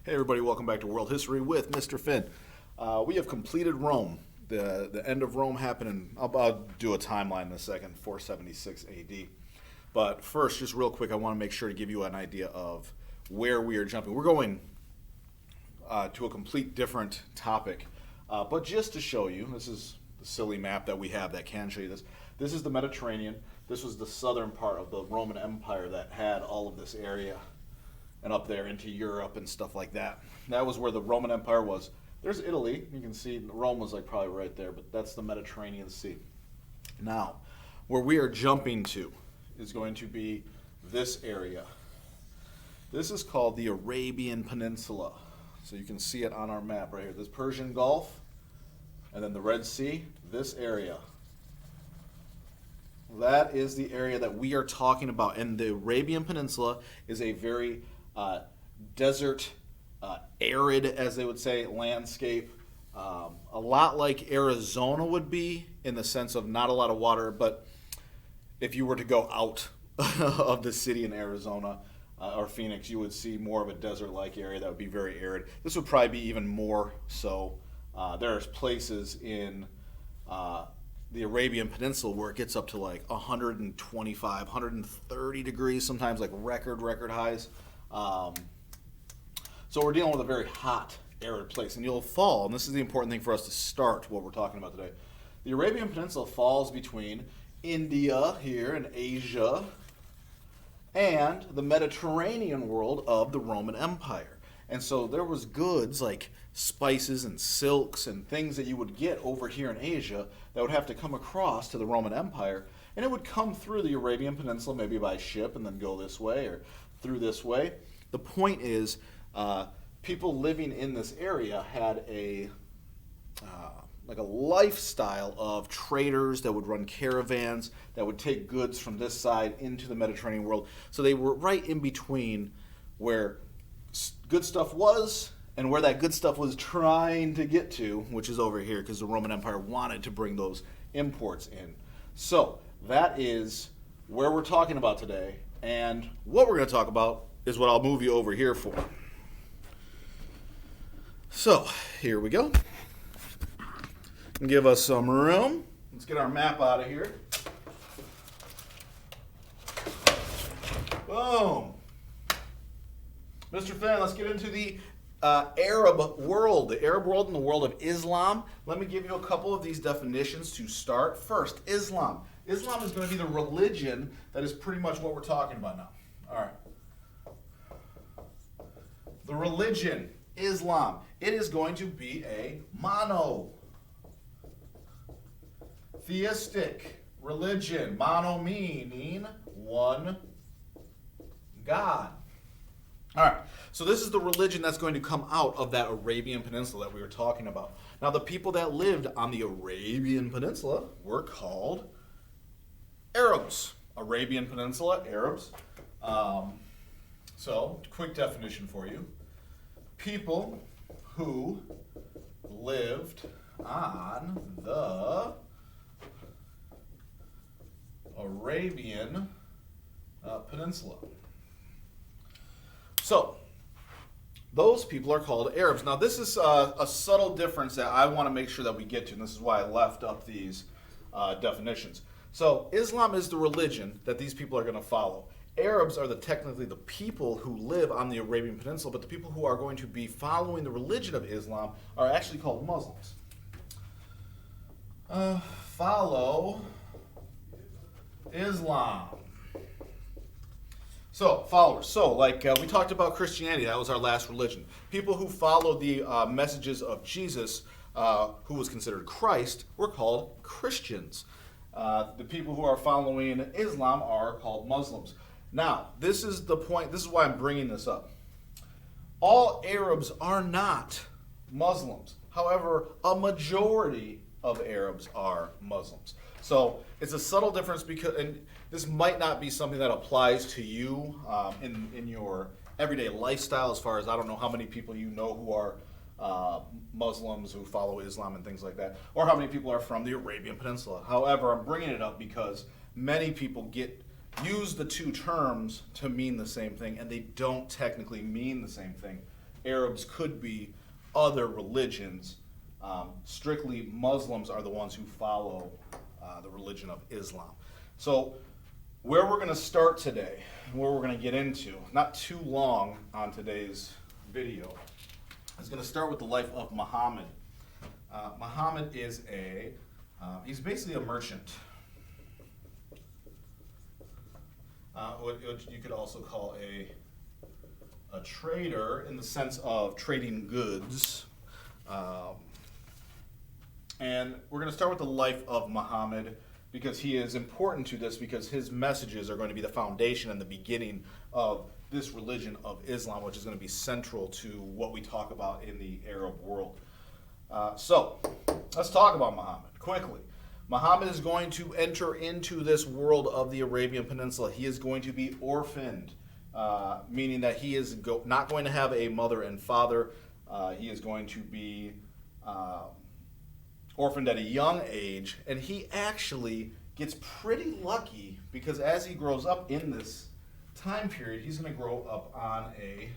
Hey everybody, welcome back to World History with Mr. Finn. We have completed Rome. The end of Rome happened in, I'll do a timeline in a second, 476 AD. But first, just real quick, I want to make sure to give you an idea of where we are jumping. We're going to a complete different topic. But just to show you, this is the silly map that we have that can show you this. This is the Mediterranean. This was the southern part of the Roman Empire that had all of this area and up there into Europe and stuff like that. That was where the Roman Empire was. There's Italy. You can see Rome was like probably right there, but that's the Mediterranean Sea. Now, where we are jumping to is going to be this area. This is called the Arabian Peninsula. So you can see it on our map right here. This Persian Gulf, and then the Red Sea, this area. That is the area that we are talking about. And the Arabian Peninsula is a very desert, arid, as they would say, landscape. A lot like Arizona would be in the sense of not a lot of water, but if you were to go out of the city in Arizona or Phoenix, you would see more of a desert-like area that would be very arid. This would probably be even more so. There's places in the Arabian Peninsula where it gets up to like 125, 130 degrees, sometimes like record highs. So we're dealing with a very hot, arid place. And you'll fall, and this is the important thing for us to start what we're talking about today. The Arabian Peninsula falls between India here and Asia and the Mediterranean world of the Roman Empire. And so there was goods like spices and silks and things that you would get over here in Asia that would have to come across to the Roman Empire, and it would come through the Arabian Peninsula maybe by ship and then go this way or through this way. The point is, people living in this area had a like a lifestyle of traders that would run caravans that would take goods from this side into the Mediterranean world. So they were right in between where good stuff was and where that good stuff was trying to get to, which is over here because the Roman Empire wanted to bring those imports in. So that is where we're talking about today, and what we're going to talk about is what I'll move you over here for. So here we go. Give us some room. Let's get our map out of here. Boom. Mr. Finn, let's get into the Arab world. The Arab world and the world of Islam. Let me give you a couple of these definitions to start. First, Islam. Islam is going to be the religion that is pretty much what we're talking about now. All right. The religion, Islam. It is going to be a monotheistic religion. Mono meaning one God. All right, so this is the religion that's going to come out of that Arabian Peninsula that we were talking about. Now, the people that lived on the Arabian Peninsula were called Arabs. Arabian Peninsula, Arabs. So, quick definition for you. People who lived on the Arabian Peninsula. So, those people are called Arabs. Now, this is a subtle difference that I want to make sure that we get to, and this is why I left up these definitions. So, Islam is the religion that these people are going to follow. Arabs are technically the people who live on the Arabian Peninsula, but the people who are going to be following the religion of Islam are actually called Muslims. Follow Islam. So, followers. So, like we talked about Christianity, that was our last religion. People who followed the messages of Jesus, who was considered Christ, were called Christians. The people who are following Islam are called Muslims. Now, this is the point. This is why I'm bringing this up. All Arabs are not Muslims. However, a majority of Arabs are Muslims. So it's a subtle difference because, and this might not be something that applies to you in your everyday lifestyle. As far as I don't know how many people you know who are Muslims who follow Islam and things like that, or how many people are from the Arabian Peninsula. However, I'm bringing it up because many people use the two terms to mean the same thing, and they don't technically mean the same thing. Arabs could be other religions. Strictly Muslims are the ones who follow the religion of Islam. So where we're going to start today, where we're going to get into, not too long on today's video, is going to start with the life of Muhammad. Muhammad is he's basically a merchant. What you could also call a trader in the sense of trading goods. And we're going to start with the life of Muhammad because he is important to this because his messages are going to be the foundation and the beginning of this religion of Islam, which is going to be central to what we talk about in the Arab world. So let's talk about Muhammad quickly. Muhammad is going to enter into this world of the Arabian Peninsula. He is going to be orphaned, meaning that he is not going to have a mother and father. He is going to be orphaned at a young age, and he actually gets pretty lucky because as he grows up in this time period, he's going to grow up on a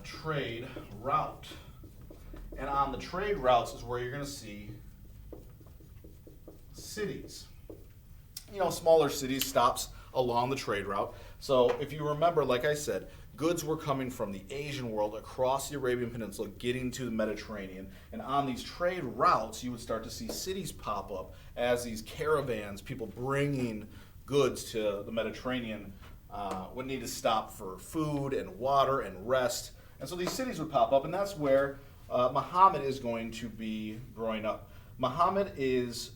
trade route. And on the trade routes is where you're going to see cities. Smaller cities, stops along the trade route. So if you remember, like I said, goods were coming from the Asian world across the Arabian Peninsula, getting to the Mediterranean. And on these trade routes, you would start to see cities pop up as these caravans, people bringing goods to the Mediterranean, would need to stop for food and water and rest. And so these cities would pop up, and that's where Muhammad is going to be growing up. Muhammad is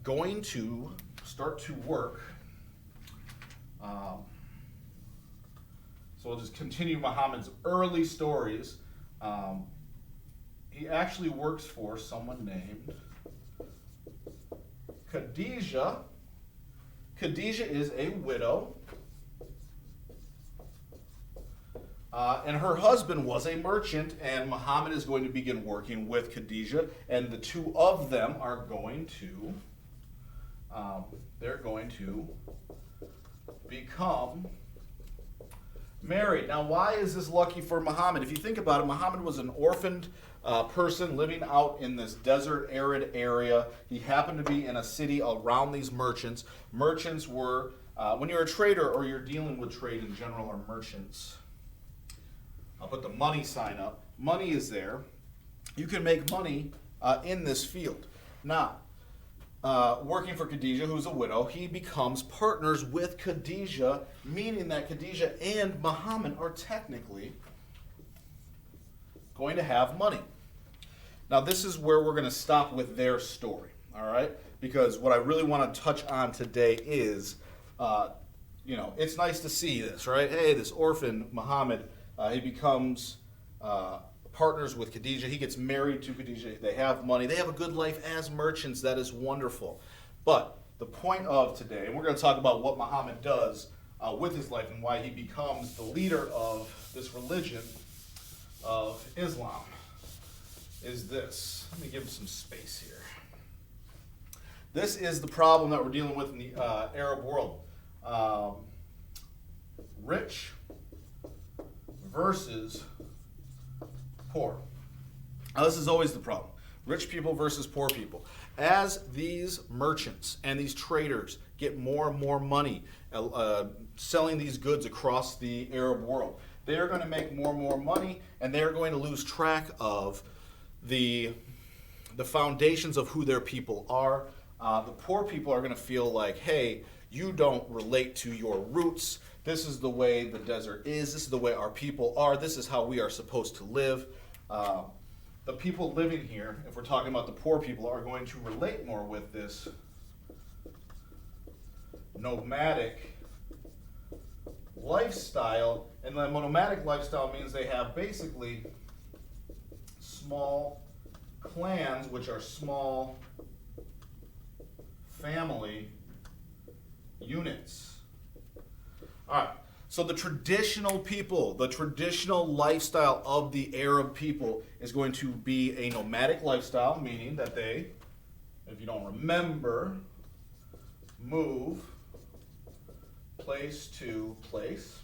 going to start to work. So we'll just continue Muhammad's early stories. He actually works for someone named Khadijah. Khadijah is a widow. And her husband was a merchant, and Muhammad is going to begin working with Khadijah, and the two of them are going to, they're going to become married. Now, why is this lucky for Muhammad? If you think about it, Muhammad was an orphaned person living out in this desert, arid area. He happened to be in a city around these merchants. Merchants were, when you're a trader or you're dealing with trade in general, are merchants. I'll put the money sign up. Money is there. You can make money in this field. Now, working for Khadijah, who's a widow, he becomes partners with Khadijah, meaning that Khadijah and Muhammad are technically going to have money. Now, this is where we're going to stop with their story, all right? Because what I really want to touch on today is, it's nice to see this, right? Hey, this orphan, Muhammad, he becomes partners with Khadijah. He gets married to Khadijah. They have money. They have a good life as merchants. That is wonderful. But the point of today, and we're going to talk about what Muhammad does with his life and why he becomes the leader of this religion of Islam, is this. Let me give him some space here. This is the problem that we're dealing with in the Arab world. Rich versus poor. Now, this is always the problem. Rich people versus poor people. As these merchants and these traders get more and more money selling these goods across the Arab world, they are going to make more and more money, and they are going to lose track of the foundations of who their people are. The poor people are going to feel like, hey, you don't relate to your roots. This is the way the desert is. This is the way our people are. This is how we are supposed to live. The people living here, if we're talking about the poor people, are going to relate more with this nomadic lifestyle. And the nomadic lifestyle means they have basically small clans, which are small family units. All right, so the traditional people, the traditional lifestyle of the Arab people is going to be a nomadic lifestyle, meaning that they, if you don't remember, move place to place.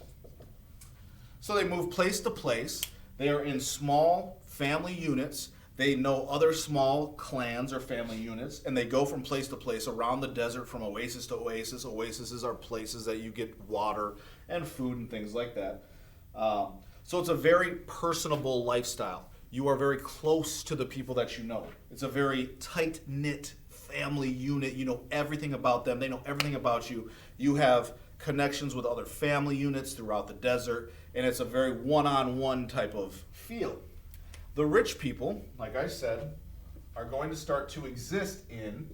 So they move place to place. They are in small family units. They know other small clans or family units, and they go from place to place around the desert from oasis to oasis. Oases are places that you get water and food and things like that. So it's a very personable lifestyle. You are very close to the people that you know. It's a very tight-knit family unit. You know everything about them. They know everything about you. You have connections with other family units throughout the desert, and it's a very one-on-one type of feel. The rich people, like I said, are going to start to exist in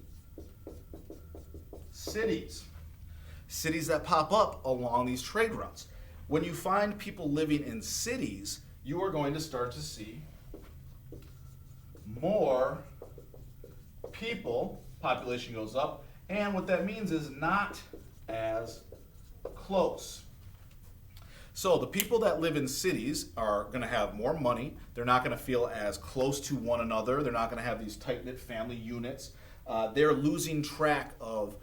cities. Cities that pop up along these trade routes. When you find people living in cities, you are going to start to see more people, population goes up, and what that means is not as close. So the people that live in cities are going to have more money. They're not going to feel as close to one another. They're not going to have these tight-knit family units. They're losing track of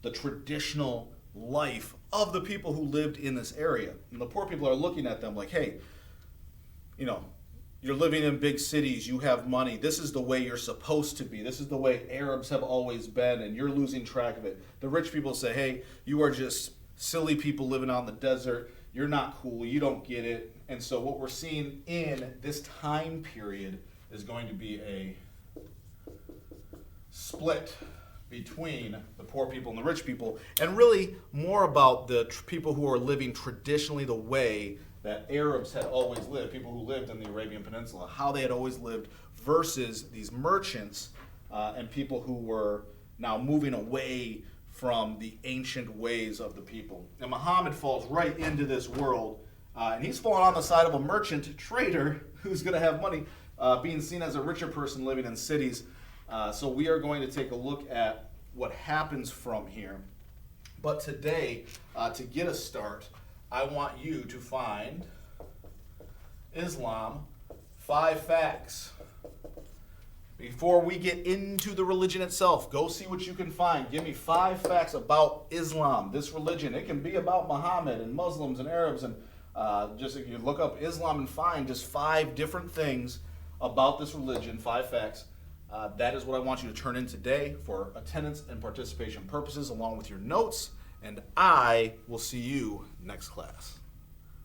the traditional life of the people who lived in this area. And the poor people are looking at them like, hey, you know, you're living in big cities, you have money, this is the way you're supposed to be, this is the way Arabs have always been, and you're losing track of it. The rich people say, hey, you are just silly people living out in the desert, you're not cool, you don't get it. And so what we're seeing in this time period is going to be a split between the poor people and the rich people, and really more about the people who are living traditionally the way that Arabs had always lived, people who lived in the Arabian Peninsula, how they had always lived, versus these merchants and people who were now moving away from the ancient ways of the people. And Muhammad falls right into this world, and he's falling on the side of a merchant trader who's going to have money, being seen as a richer person living in cities. So we are going to take a look at what happens from here. But today, to get a start, I want you to find Islam 5 facts. Before we get into the religion itself, go see what you can find. Give me 5 facts about Islam, this religion. It can be about Muhammad and Muslims and Arabs, and just if you look up Islam and find just 5 different things about this religion, 5 facts. That is what I want you to turn in today for attendance and participation purposes, along with your notes. And I will see you next class.